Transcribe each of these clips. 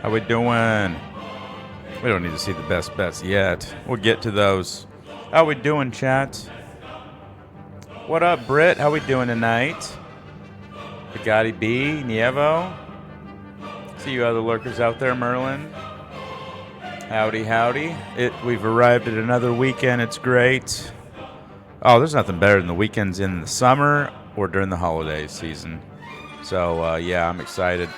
How we doing? We don't need to see the best bets yet. We'll get to those. How we doing, chat? What up, Britt? How we doing tonight? Bugatti B, Nievo. See you other lurkers out there, Merlin. Howdy, howdy. We've arrived at another weekend. It's great. Oh, there's nothing better than the weekends in the summer or during the holiday season. So, yeah, I'm excited.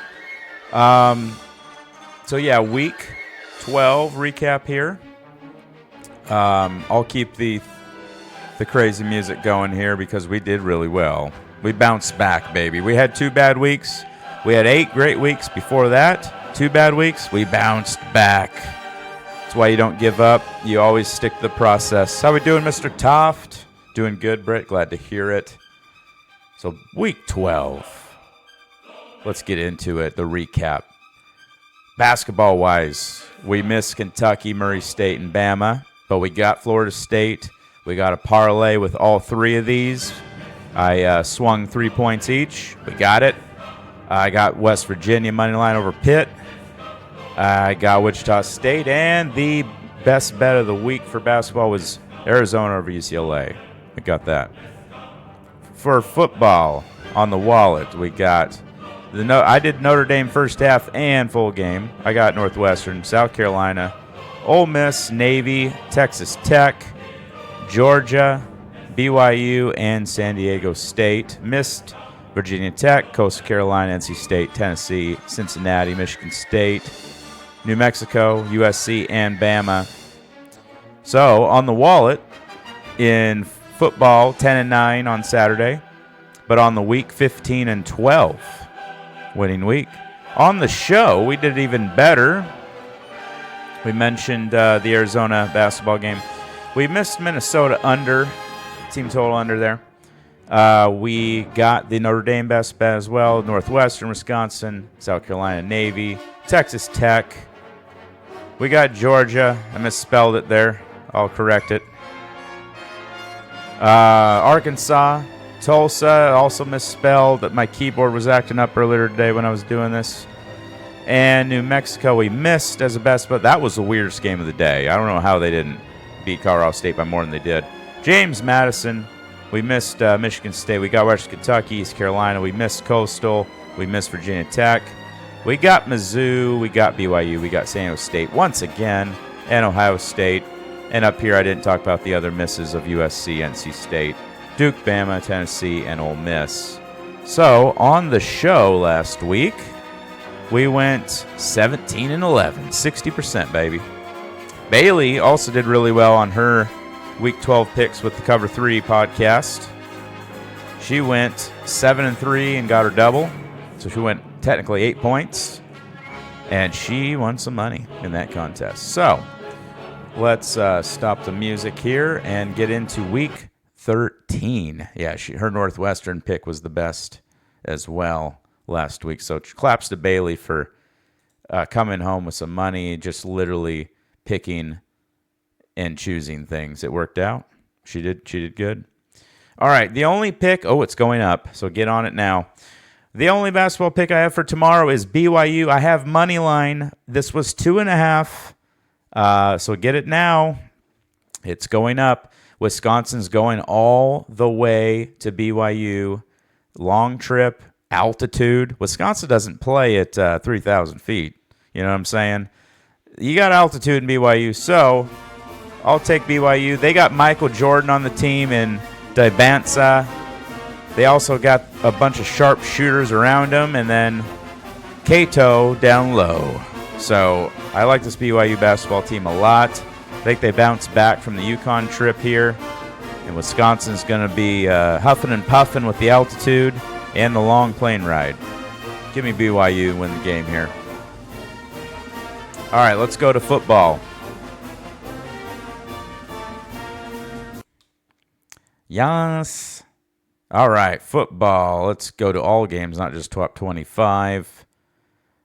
Week 12 recap here. I'll keep the crazy music going here because we did really well. We bounced back, baby. We had 2 bad weeks. We had 8 great weeks before that. 2 bad weeks. We bounced back. That's why you don't give up. You always stick to the process. How we doing, Mr. Toft? Doing good, Britt. Glad to hear it. So, week 12. Let's get into it, the recap. Basketball-wise, we missed Kentucky, Murray State, and Bama, but we got Florida State. We got a parlay with all 3 of these. I swung 3 points each. We got it. I got West Virginia money line over Pitt. I got Wichita State, and the best bet of the week for basketball was Arizona over UCLA. We got that. For football on the wallet, we got I did Notre Dame first half and full game. I got Northwestern, South Carolina, Ole Miss, Navy, Texas Tech, Georgia, BYU, and San Diego State. Missed Virginia Tech, Coastal Carolina, NC State, Tennessee, Cincinnati, Michigan State, New Mexico, USC, and Bama. So on the wallet, in football, 10-9 on Saturday, but on the week, 15-12. Winning week. On the show, we did even better. We mentioned the Arizona basketball game. We missed Minnesota under, team total under there. We got the Notre Dame best bet as well. Northwestern, Wisconsin, South Carolina, Navy, Texas Tech. We got Georgia. I misspelled it there. I'll correct it. Arkansas, Tulsa, also misspelled. That my keyboard was acting up earlier today when I was doing this. And New Mexico we missed as a best bet. That was the weirdest game of the day. I don't know how they didn't beat Colorado State by more than they did. James Madison, we missed Michigan State. We got Western Kentucky, East Carolina. We missed Coastal. We missed Virginia Tech. We got Mizzou. We got BYU. We got San Diego State once again, and Ohio State. And up here I didn't talk about the other misses of USC, NC State, Duke, Bama, Tennessee, and Ole Miss. So, on the show last week, we went 17-11, 60%, baby. Bailey also did really well on her Week 12 picks with the Cover 3 podcast. She went 7-3 and got her double. So she went technically 8 points. And she won some money in that contest. So, let's stop the music here and get into Week 13. Yeah, her Northwestern pick was the best as well last week. So claps to Bailey for coming home with some money, just literally picking and choosing things. It worked out. She did good. All right, the only pick, it's going up, so get on it now. The only basketball pick I have for tomorrow is BYU. I have money line. This was 2.5. So get it now. It's going up. Wisconsin's going all the way to BYU. Long trip, altitude. Wisconsin doesn't play at 3,000 feet. You know what I'm saying? You got altitude in BYU, so I'll take BYU. They got Michael Jordan on the team in Dibanza. They also got a bunch of sharp shooters around them, and then Cato down low. So I like this BYU basketball team a lot. I think they bounced back from the UConn trip here. And Wisconsin's going to be huffing and puffing with the altitude and the long plane ride. Give me BYU and win the game here. All right, let's go to football. Yes. All right, football. Let's go to all games, not just top 25.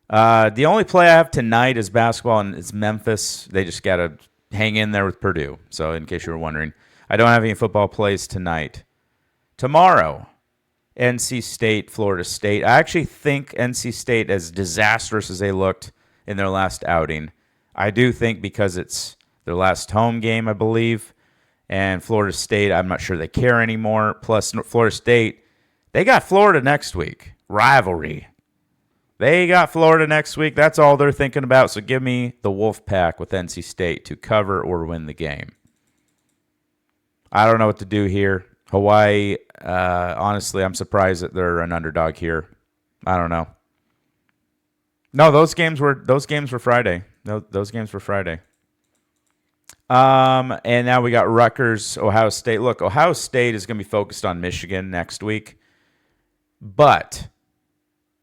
The only play I have tonight is basketball, and it's Memphis. They just got to hang in there with Purdue. So in case you were wondering, I don't have any football plays tonight. Tomorrow, NC State, Florida State. I actually think NC State, as disastrous as they looked in their last outing. I do think because it's their last home game, I believe, and Florida State, I'm not sure they care anymore. Plus, Florida State, they got Florida next week. Rivalry. They got Florida next week. That's all they're thinking about. So give me the Wolfpack with NC State to cover or win the game. I don't know what to do here. Hawaii, honestly, I'm surprised that they're an underdog here. I don't know. No, those games were Friday. No, those games were Friday. And now we got Rutgers, Ohio State. Look, Ohio State is going to be focused on Michigan next week, but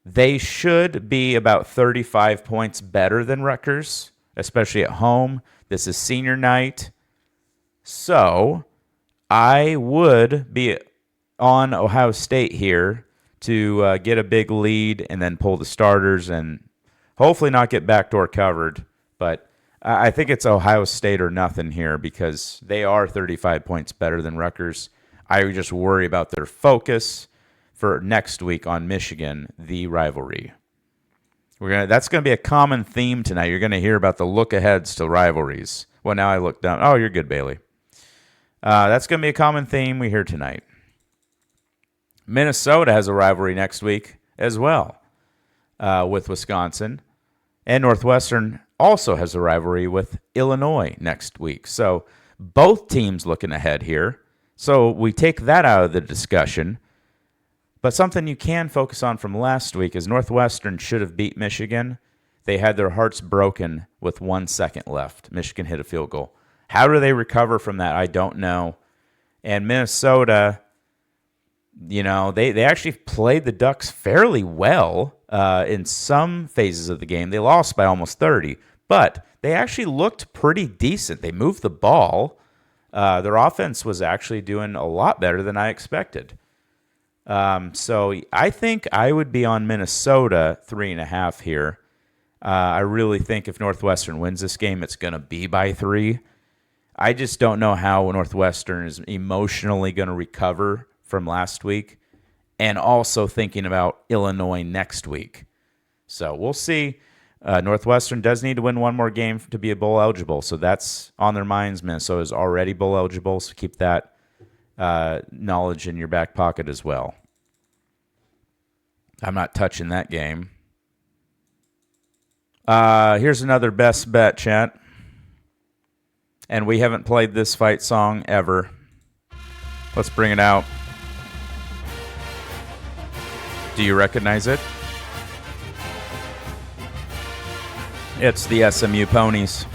they should be about 35 points better than Rutgers, especially at home. This is senior night. So I would be on Ohio State here to get a big lead and then pull the starters and hopefully not get backdoor covered. But I think it's Ohio State or nothing here because they are 35 points better than Rutgers. I would just worry about their focus for next week on Michigan, the rivalry. That's going to be a common theme tonight. You're going to hear about the look-aheads to rivalries. Well, now I look down. Oh, you're good, Bailey. That's going to be a common theme we hear tonight. Minnesota has a rivalry next week as well with Wisconsin. And Northwestern also has a rivalry with Illinois next week. So both teams looking ahead here. So we take that out of the discussion. But something you can focus on from last week is Northwestern should have beat Michigan. They had their hearts broken with 1 second left. Michigan hit a field goal. How do they recover from that? I don't know. And Minnesota, they actually played the Ducks fairly well in some phases of the game. They lost by almost 30, but they actually looked pretty decent. They moved the ball. Their offense was actually doing a lot better than I expected. So I think I would be on Minnesota 3.5 here. I really think if Northwestern wins this game, it's going to be by 3. I just don't know how Northwestern is emotionally going to recover from last week and also thinking about Illinois next week. So we'll see. Northwestern does need to win one more game to be a bowl eligible, so that's on their minds. Minnesota is already bowl eligible, so keep that knowledge in your back pocket as well. I'm not touching that game. Here's another best bet, chat. And we haven't played this fight song ever. Let's bring it out. Do you recognize it? It's the SMU Ponies.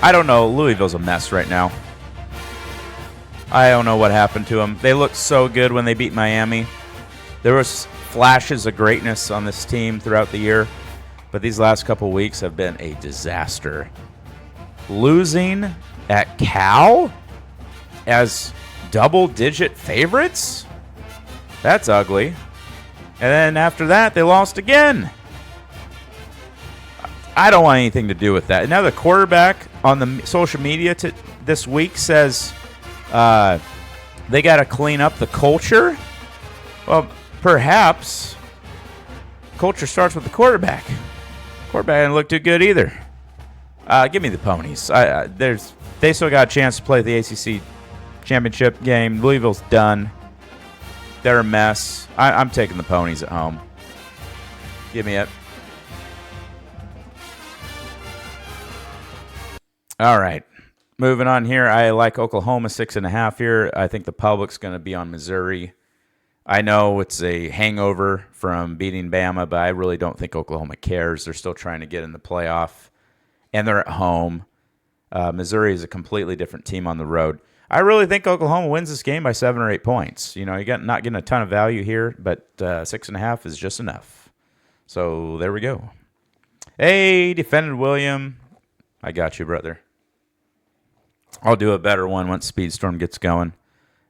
I don't know. Louisville's a mess right now. I don't know what happened to them. They looked so good when they beat Miami. There was flashes of greatness on this team throughout the year, but these last couple weeks have been a disaster. Losing at Cal as double-digit favorites? That's ugly. And then after that, they lost again. I don't want anything to do with that. Now the quarterback on the social media this week says they got to clean up the culture. Well, perhaps culture starts with the quarterback. Quarterback didn't look too good either. Give me the Ponies. They still got a chance to play the ACC championship game. Louisville's done. They're a mess. I'm taking the Ponies at home. Give me it. All right. Moving on here. I like Oklahoma 6.5 here. I think the public's going to be on Missouri. I know it's a hangover from beating Bama, but I really don't think Oklahoma cares. They're still trying to get in the playoff, and they're at home. Missouri is a completely different team on the road. I really think Oklahoma wins this game by 7 or 8 points. You got not getting a ton of value here, but 6.5 is just enough. So there we go. Hey, Defended William. I got you, brother. I'll do a better one once Speedstorm gets going.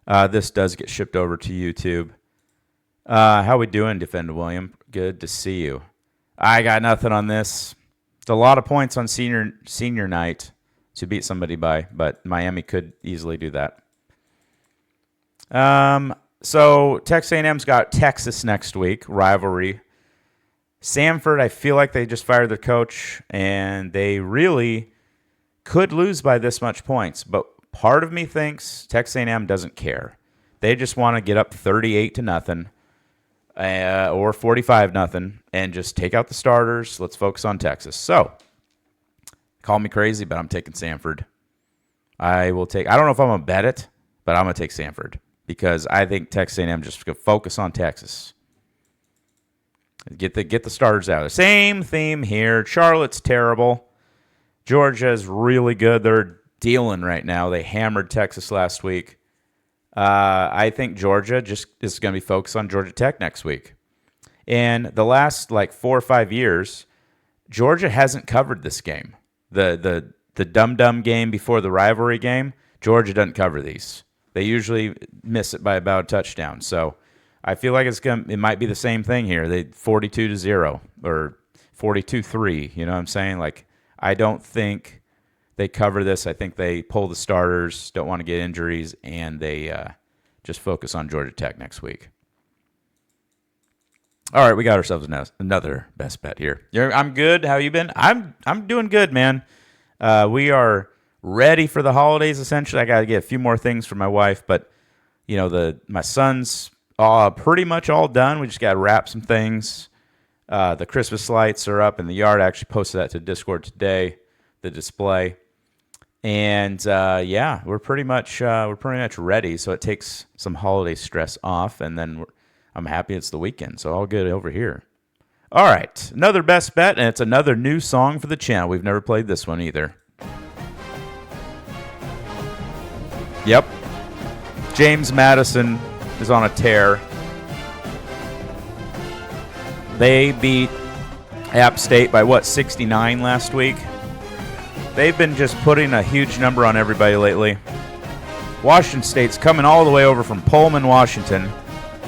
This does get shipped over to YouTube. How we doing, Defended William? Good to see you. I got nothing on this. It's a lot of points on senior night to beat somebody by, but Miami could easily do that. So Texas A&M's got Texas next week, rivalry. Samford, I feel like they just fired their coach, and they really could lose by this much points. But part of me thinks Texas A&M doesn't care. They just want to get up 38-0 or 45-0 and just take out the starters. Let's focus on Texas. So, call me crazy, but I'm taking Samford. I don't know if I'm going to bet it, but I'm going to take Samford because I think Texas A&M just going to focus on Texas. Get the starters out. Same theme here. Charlotte's terrible. Georgia's really good. They're dealing right now. They hammered Texas last week. I think Georgia just is going to be focused on Georgia Tech next week. And the last 4 or 5 years, Georgia hasn't covered this game. The dum-dum game before the rivalry game, Georgia doesn't cover these. They usually miss it by about a touchdown. So I feel like it might be the same thing here. They 42-0 or 42-3. You know what I'm saying? I don't think they cover this. I think they pull the starters, don't want to get injuries, and they just focus on Georgia Tech next week. All right, we got ourselves another best bet here. I'm good. How you been? I'm doing good, man. We are ready for the holidays. Essentially, I got to get a few more things for my wife, but my son's pretty much all done. We just got to wrap some things. The Christmas lights are up in the yard. I actually posted that to Discord today, the display. And we're pretty much ready. So it takes some holiday stress off, and then I'm happy it's the weekend. So all good over here. All right, another best bet, and it's another new song for the channel. We've never played this one either. Yep, James Madison is on a tear. They beat App State by 69 last week. They've been just putting a huge number on everybody lately. Washington State's coming all the way over from Pullman, Washington,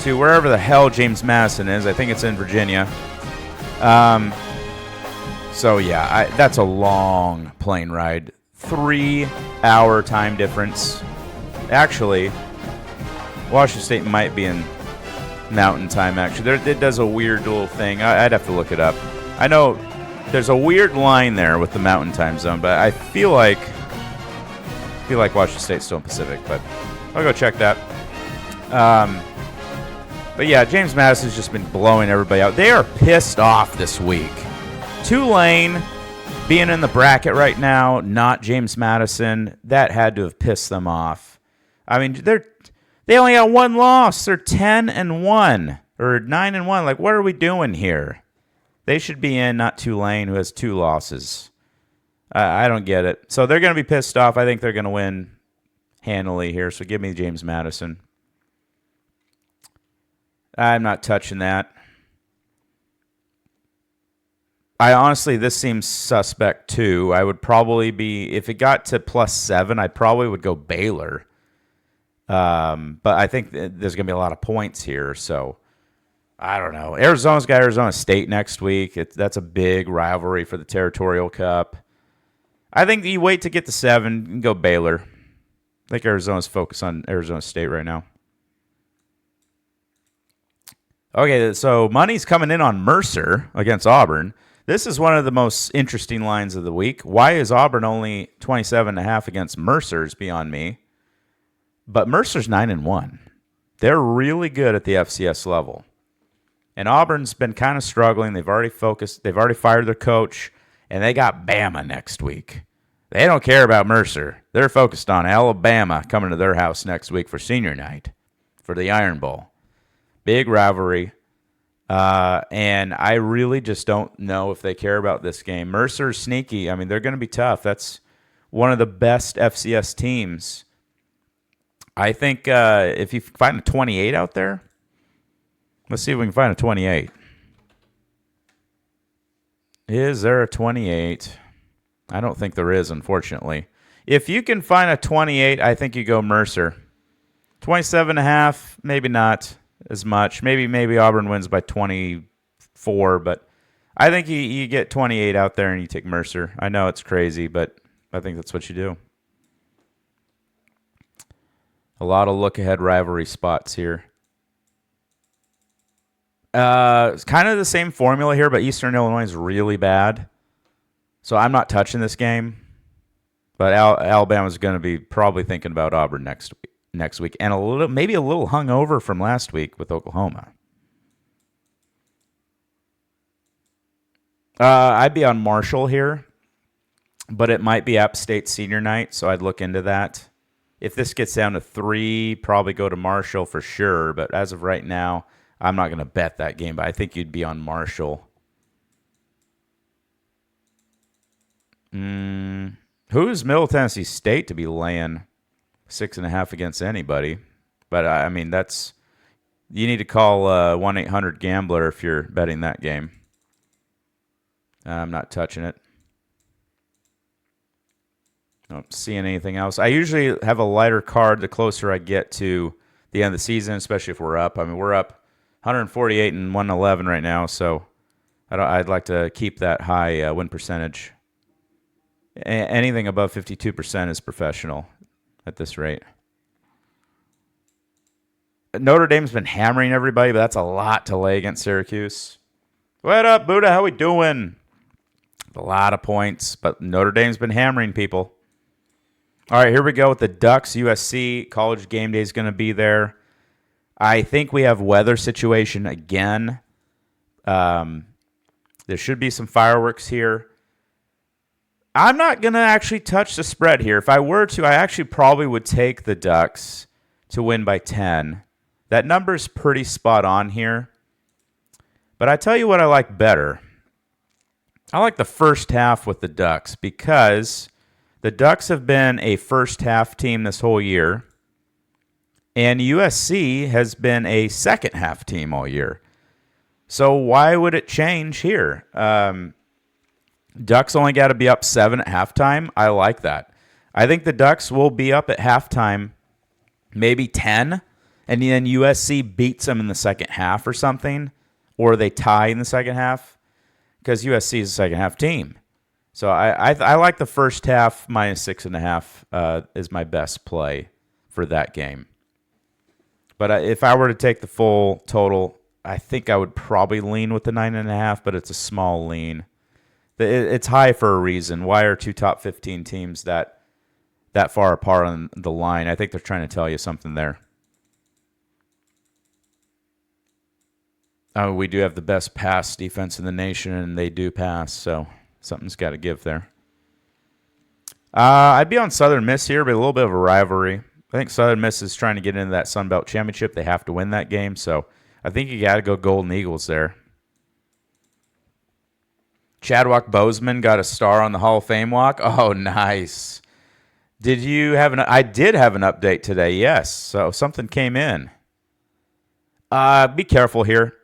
to wherever the hell James Madison is. I think it's in Virginia. That's a long plane ride. 3-hour time difference. Actually, Washington State might be in Mountain Time, actually. It does a weird little thing. I'd have to look it up. I know there's a weird line there with the Mountain Time zone, but I feel like Washington State's still in Pacific, but I'll go check that. But yeah, James Madison's just been blowing everybody out. They are pissed off this week. Tulane being in the bracket right now, not James Madison, that had to have pissed them off. I mean, they only got one loss. They're 10-1 or 9-1. What are we doing here? They should be in, not Tulane, who has 2 losses. I don't get it. So they're going to be pissed off. I think they're going to win handily here. So give me James Madison. I'm not touching that. This seems suspect too. I would probably be, if it got to +7, I probably would go Baylor. But I think there's going to be a lot of points here, so I don't know. Arizona's got Arizona State next week. That's a big rivalry for the Territorial Cup. I think you wait to get to 7 and go Baylor. I think Arizona's focused on Arizona State right now. Okay, so money's coming in on Mercer against Auburn. This is one of the most interesting lines of the week. Why is Auburn only 27.5 against Mercer is beyond me. But Mercer's 9-1. They're really good at the FCS level. And Auburn's been kind of struggling. They've already fired their coach, and they got Bama next week. They don't care about Mercer. They're focused on Alabama coming to their house next week for senior night, for the Iron Bowl. Big rivalry. And I really just don't know if they care about this game. Mercer's sneaky. I mean, they're going to be tough. That's one of the best FCS teams. I think if you find a 28 out there, let's see if we can find a 28. Is there a 28? I don't think there is, unfortunately. If you can find a 28, I think you go Mercer. 27.5, maybe not as much. Maybe Auburn wins by 24, but I think you get 28 out there and you take Mercer. I know it's crazy, but I think that's what you do. A lot of look-ahead rivalry spots here. It's kind of the same formula here, but Eastern Illinois is really bad. So I'm not touching this game. But Alabama's going to be probably thinking about Auburn next week, and maybe a little hungover from last week with Oklahoma. I'd be on Marshall here, but it might be App State senior night, so I'd look into that. If this gets down to 3, probably go to Marshall for sure. But as of right now, I'm not going to bet that game, but I think you'd be on Marshall. Who's Middle Tennessee State to be laying 6.5 against anybody? But, I mean, you need to call 1-800-GAMBLER if you're betting that game. I'm not touching it. Don't see anything else. I usually have a lighter card the closer I get to the end of the season, especially if we're up. I mean, we're up 148 and 111 right now, so I'd like to keep that high win percentage. Anything above 52% is professional at this rate. Notre Dame's been hammering everybody, but that's a lot to lay against Syracuse. What up, Buddha? How we doing? A lot of points, but Notre Dame's been hammering people. All right, here we go with the Ducks. USC College game day is going to be there. I think we have weather situation again. There should be some fireworks here. I'm not going to actually touch the spread here. If I were to, I actually probably would take the Ducks to win by 10. That number is pretty spot on here. But I tell you what I like better. I like the first half with the Ducks because the Ducks have been a first half team this whole year. And USC has been a second half team all year. So why would it change here? Ducks only got to be up 7 at halftime. I like that. I think the Ducks will be up at halftime, maybe 10, and then USC beats them in the second half or something, or they tie in the second half, because USC is a second half team. So I like the first half minus 6.5 is my best play for that game. But if I were to take the full total, I think I would probably lean with the 9.5, but it's a small lean. It's high for a reason. Why are two top 15 teams that far apart on the line? I think they're trying to tell you something there. We do have the best pass defense in the nation, and they do pass, so something's got to give there. I'd be on Southern Miss here, but a little bit of a rivalry. I think Southern Miss is trying to get into that Sun Belt Championship. They have to win that game, so I think you got to go Golden Eagles there. Chadwick Boseman got a star on the Hall of Fame walk. Oh, nice. Did you have I did have an update today, yes. So something came in. Be careful here.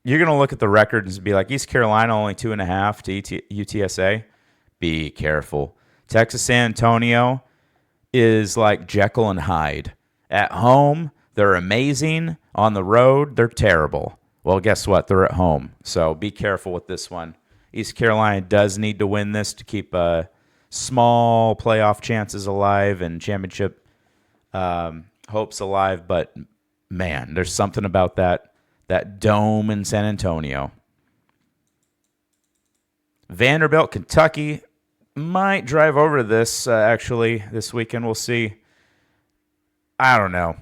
You're going to look at the records and be like, East Carolina only 2.5 to UTSA. Be careful. Texas San Antonio is like Jekyll and Hyde. At home, they're amazing. On the road, they're terrible. Well, guess what? They're at home. So be careful with this one. East Carolina does need to win this to keep small playoff chances alive and championship hopes alive. But, man, there's something about that dome in San Antonio. Vanderbilt, Kentucky might drive over to this, actually, this weekend. We'll see. I don't know.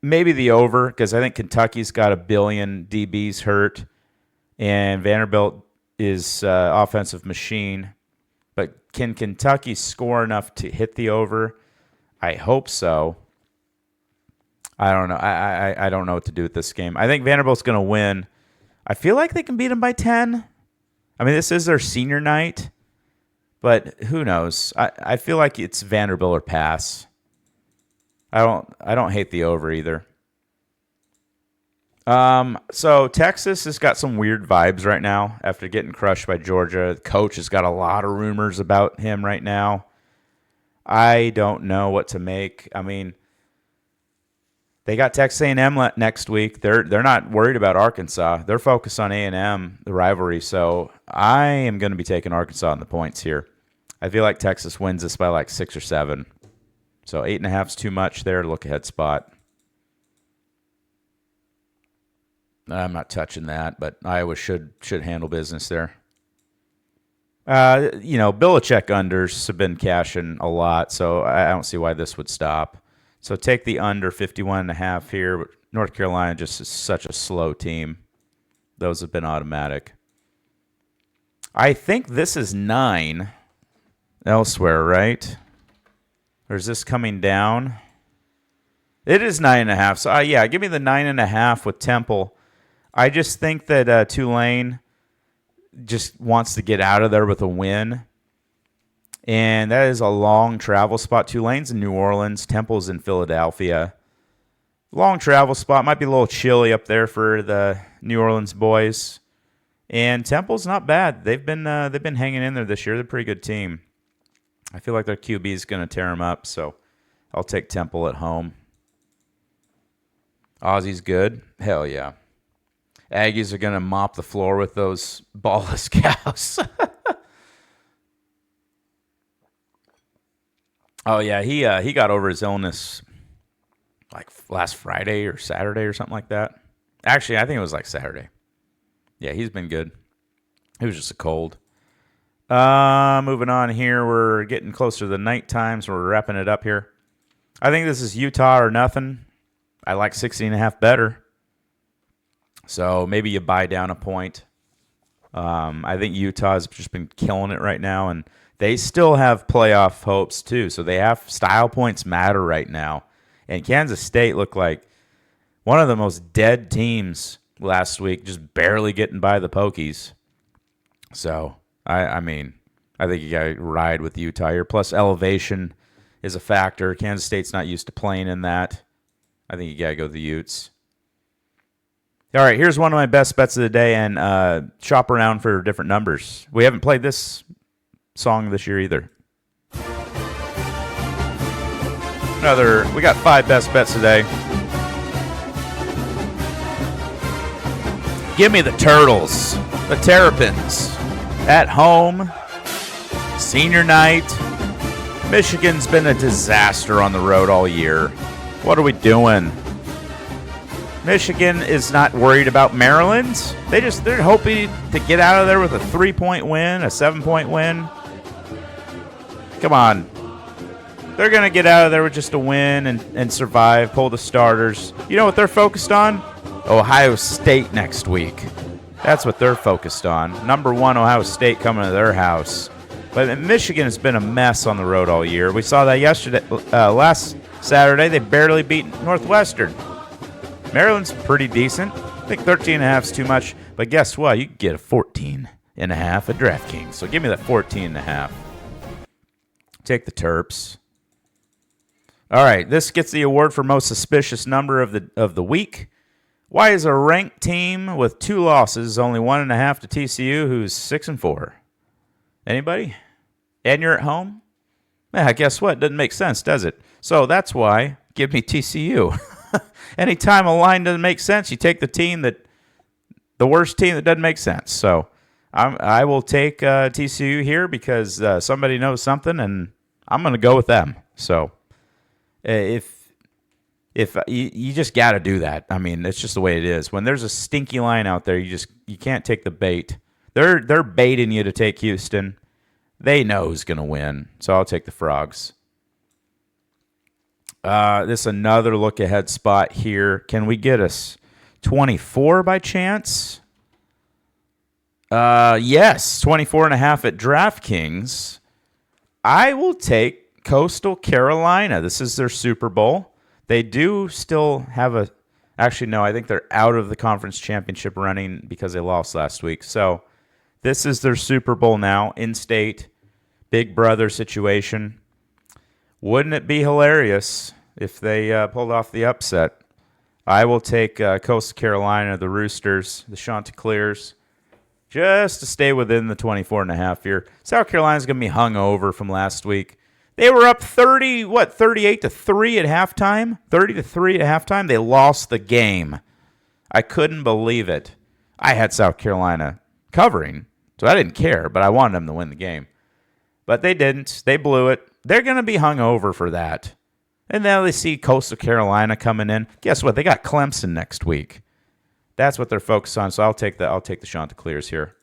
Maybe the over, because I think Kentucky's got a billion DBs hurt, and Vanderbilt is offensive machine. But can Kentucky score enough to hit the over? I hope so. I don't know. I don't know what to do with this game. I think Vanderbilt's going to win. I feel like they can beat them by 10. I mean, this is their senior night, but who knows? I feel like it's Vanderbilt or pass. I don't hate the over either. So Texas has got some weird vibes right now after getting crushed by Georgia. The coach has got a lot of rumors about him right now. I don't know what to make. I mean, they got Texas A&M next week. They're not worried about Arkansas. They're focused on A&M, the rivalry. So I am going to be taking Arkansas on the points here. I feel like Texas wins this by like 6 or 7. So 8.5 is too much there to look ahead spot. I'm not touching that, but Iowa should handle business there. Belichick unders have been cashing a lot, so I don't see why this would stop. So take the under 51.5 here. North Carolina just is such a slow team. Those have been automatic. I think this is 9 elsewhere, right? Or is this coming down? It is 9.5. So, yeah, give me the 9.5 with Temple. I just think that Tulane just wants to get out of there with a win. And that is a long travel spot. Tulane's in New Orleans. Temple's in Philadelphia. Long travel spot. Might be a little chilly up there for the New Orleans boys. And Temple's not bad. They've been hanging in there this year. They're a pretty good team. I feel like their QB is going to tear them up, so I'll take Temple at home. Aussie's good. Hell yeah. Aggies are going to mop the floor with those ballless cows. Oh, yeah, he got over his illness like last Friday or Saturday or something like that. Actually, I think it was like Saturday. Yeah, he's been good. It was just a cold. Moving on here. We're getting closer to the night time, so we're wrapping it up here. I think this is Utah or nothing. I like 16.5 better. So maybe you buy down a point. I think Utah's just been killing it right now, and they still have playoff hopes too. So they have style points matter right now. And Kansas State looked like one of the most dead teams last week, just barely getting by the Pokies. So, I think you got to ride with Utah here. Plus, elevation is a factor. Kansas State's not used to playing in that. I think you got to go the Utes. All right, here's one of my best bets of the day, and shop around for different numbers. We haven't played this song this year either. We got 5 best bets today. Give me the Turtles, the Terrapins, at home, senior night. Michigan's been a disaster on the road all year. What are we doing? Michigan is not worried about Maryland. They're hoping to get out of there with a 3-point win, a 7-point win. Come on. They're going to get out of there with just a win and survive, pull the starters. You know what they're focused on? Ohio State next week. That's what they're focused on. Number 1, Ohio State coming to their house. But Michigan has been a mess on the road all year. We saw that last Saturday. They barely beat Northwestern. Maryland's pretty decent. I think 13.5 is too much. But guess what? You can get a 14.5 at DraftKings. So give me that 14.5. Take the Terps. All right, this gets the award for most suspicious number of the week. Why is a ranked team with 2 losses only 1.5 to TCU, who's 6-4? Anybody? And you're at home? Yeah, guess what? Doesn't make sense, does it? So that's why give me TCU. Anytime a line doesn't make sense, you take the worst team that doesn't make sense. So I will take TCU here because somebody knows something, and I'm going to go with them. So if you just got to do that. I mean, it's just the way it is. When there's a stinky line out there, you can't take the bait. They're baiting you to take Houston. They know who's going to win, so I'll take the Frogs. This is another look-ahead spot here. Can we get us 24 by chance? Yes, 24.5 at DraftKings. I will take Coastal Carolina. This is their Super Bowl. They do still have actually, no, I think they're out of the conference championship running because they lost last week. So this is their Super Bowl now, in-state, big brother situation. Wouldn't it be hilarious if they pulled off the upset? I will take Coastal Carolina, the Roosters, the Chanticleers, just to stay within the 24.5 here. South Carolina's going to be hung over from last week. They were up 38-3 at halftime? 30-3 at halftime? They lost the game. I couldn't believe it. I had South Carolina covering, so I didn't care, but I wanted them to win the game. But they didn't. They blew it. They're going to be hung over for that. And now they see Coastal Carolina coming in. Guess what? They got Clemson next week. That's what they're focused on. So I'll take the Chanticleers here.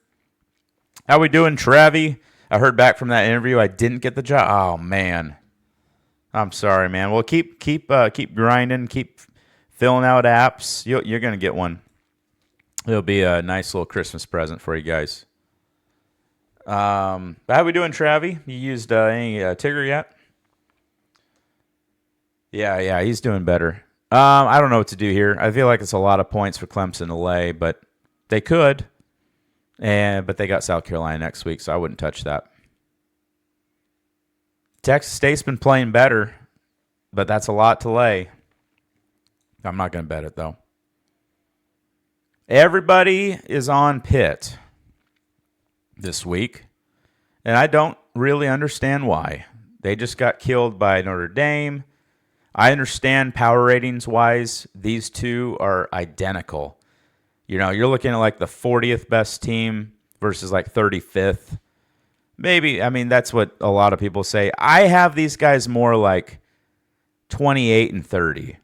How we doing, Travie? I heard back from that interview. I didn't get the job. Oh man, I'm sorry, man. Well, keep grinding, keep filling out apps. You're gonna get one. It'll be a nice little Christmas present for you guys. How we doing, Travie? You used any Tigger yet? Yeah, he's doing better. I don't know what to do here. I feel like it's a lot of points for Clemson to lay, but they could. But they got South Carolina next week, so I wouldn't touch that. Texas State's been playing better, but that's a lot to lay. I'm not going to bet it, though. Everybody is on Pitt this week, and I don't really understand why. They just got killed by Notre Dame. I understand power ratings-wise, these two are identical. You know, you're looking at like the 40th best team versus like 35th. Maybe, I mean, that's what a lot of people say. I have these guys more like 28 and 30.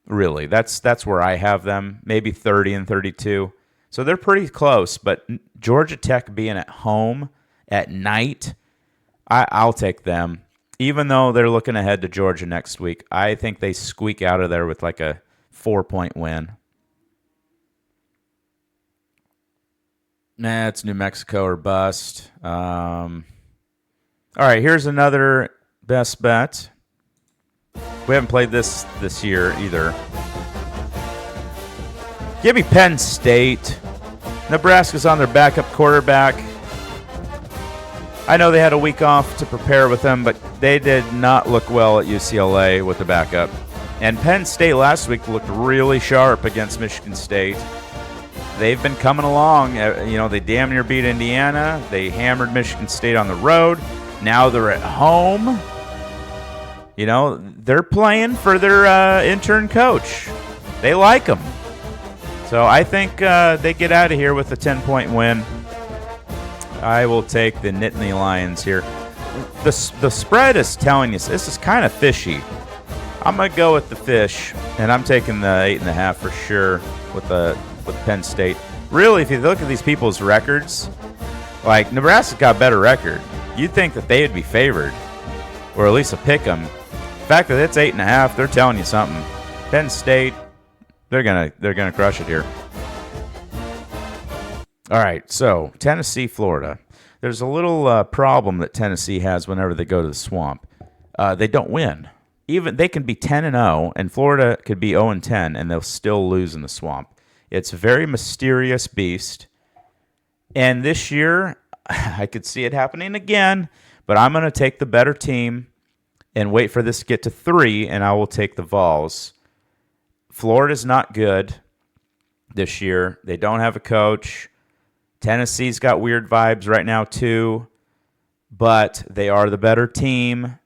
Really, that's where I have them. Maybe 30 and 32. So they're pretty close, but Georgia Tech being at home at night, I'll take them. Even though they're looking ahead to Georgia next week, I think they squeak out of there with like a 4-point win. Nah, it's New Mexico or bust. All right, here's another best bet. We haven't played this year either. Give me Penn State. Nebraska's on their backup quarterback. I know they had a week off to prepare with him, but they did not look well at UCLA with the backup. And Penn State last week looked really sharp against Michigan State. They've been coming along. You know, they damn near beat Indiana. They hammered Michigan State on the road. Now they're at home. You know, they're playing for their intern coach. They like him. So I think they get out of here with a 10-point win. I will take the Nittany Lions here. The spread is telling us this is kind of fishy. I'm going to go with the fish, and I'm taking the 8.5 for sure with Penn State. Really, if you look at these people's records, like Nebraska's got a better record. You'd think that they would be favored, or at least a pick 'em. The fact that it's 8.5, they're telling you something. Penn State, they're gonna crush it here. All right, so Tennessee, Florida. There's a little problem that Tennessee has whenever they go to the Swamp. They don't win. Even they can be 10-0, and Florida could be 0-10, and they'll still lose in the Swamp. It's a very mysterious beast. And this year, I could see it happening again, but I'm going to take the better team and wait for this to get to 3, and I will take the Vols. Florida's not good this year. They don't have a coach. Tennessee's got weird vibes right now too, but they are the better team.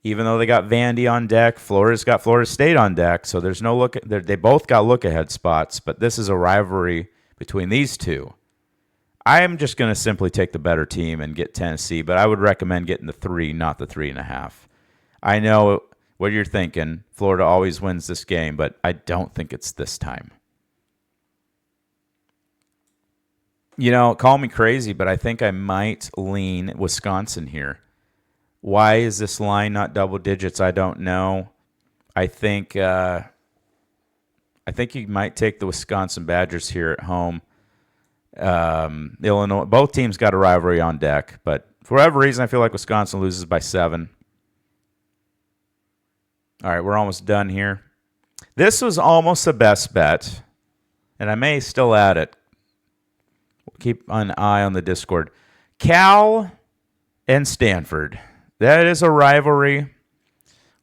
Even though they got Vandy on deck, Florida's got Florida State on deck, so there's no look. They both got look-ahead spots, but this is a rivalry between these two. I am just going to simply take the better team and get Tennessee, but I would recommend getting the 3, not the 3.5. I know what you're thinking. Florida always wins this game, but I don't think it's this time. You know, call me crazy, but I think I might lean Wisconsin here. Why is this line not double digits? I don't know. I think you might take the Wisconsin Badgers here at home. Illinois, both teams got a rivalry on deck, but for whatever reason, I feel like Wisconsin loses by 7. All right, we're almost done here. This was almost the best bet, and I may still add it. Keep an eye on the Discord. Cal and Stanford. That is a rivalry.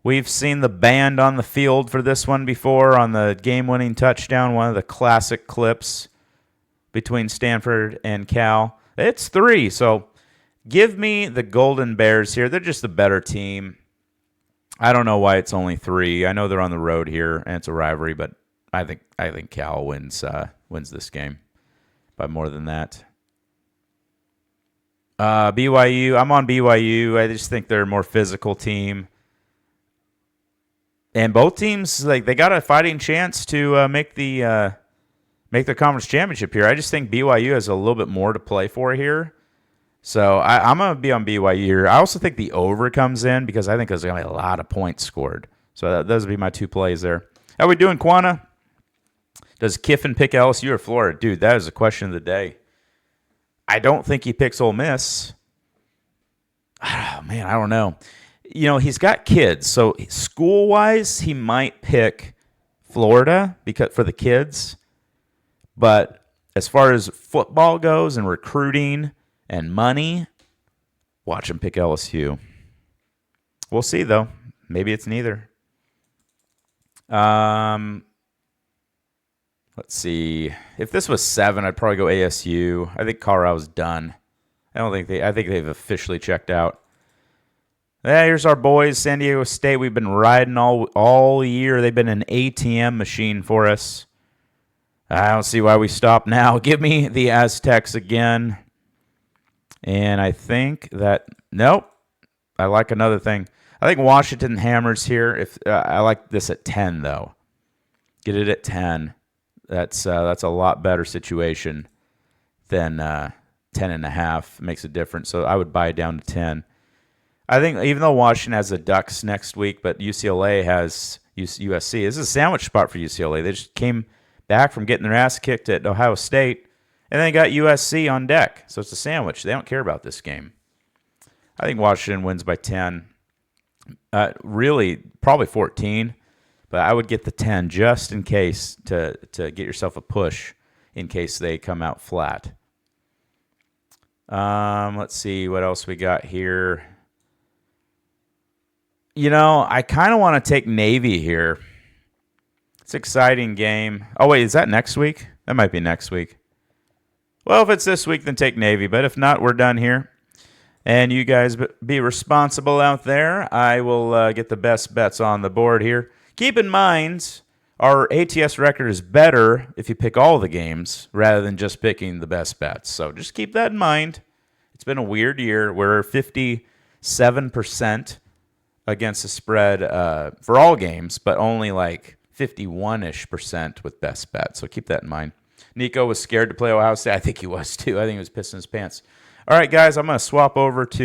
We've seen the band on the field for this one before on the game-winning touchdown, one of the classic clips between Stanford and Cal. It's 3, so give me the Golden Bears here. They're just the better team. I don't know why it's only 3. I know they're on the road here, and it's a rivalry, but I think Cal wins this game by more than that. BYU, I'm on BYU. I just think they're a more physical team. And both teams, like, they got a fighting chance to make the make the conference championship here. I just think BYU has a little bit more to play for here. So I'm going to be on BYU here. I also think the over comes in because I think there's going to be a lot of points scored. So those would be my 2 plays there. How we doing, Quana? Does Kiffin pick LSU or Florida? Dude, that is a question of the day. I don't think he picks Ole Miss. Oh, man, I don't know. He's got kids. So school-wise, he might pick Florida for the kids. But as far as football goes and recruiting and money, watch him pick LSU. We'll see, though. Maybe it's neither. Let's see. If this was 7, I'd probably go ASU. I think Colorado's done. I think they've officially checked out. Yeah, here's our boys, San Diego State. We've been riding all year. They've been an ATM machine for us. I don't see why we stop now. Give me the Aztecs again. And I think that, nope. I like another thing. I think Washington hammers here. I like this at 10, though. Get it at 10. That's a lot better situation than 10.5. Makes a difference. So I would buy it down to 10. I think even though Washington has the Ducks next week, but UCLA has USC. This is a sandwich spot for UCLA. They just came back from getting their ass kicked at Ohio State, and they got USC on deck. So it's a sandwich. They don't care about this game. I think Washington wins by 10. Really, probably 14, but I would get the 10 just in case to get yourself a push in case they come out flat. Let's see what else we got here. I kind of want to take Navy here. It's an exciting game. Oh, wait, is that next week? That might be next week. Well, if it's this week, then take Navy. But if not, we're done here. And you guys be responsible out there. I will get the best bets on the board here. Keep in mind, our ATS record is better if you pick all the games rather than just picking the best bets. So just keep that in mind. It's been a weird year. We're 57% against the spread for all games, but only like 51-ish% with best bets. So keep that in mind. Nico was scared to play Ohio State. I think he was too. I think he was pissing his pants. All right, guys, I'm going to swap over to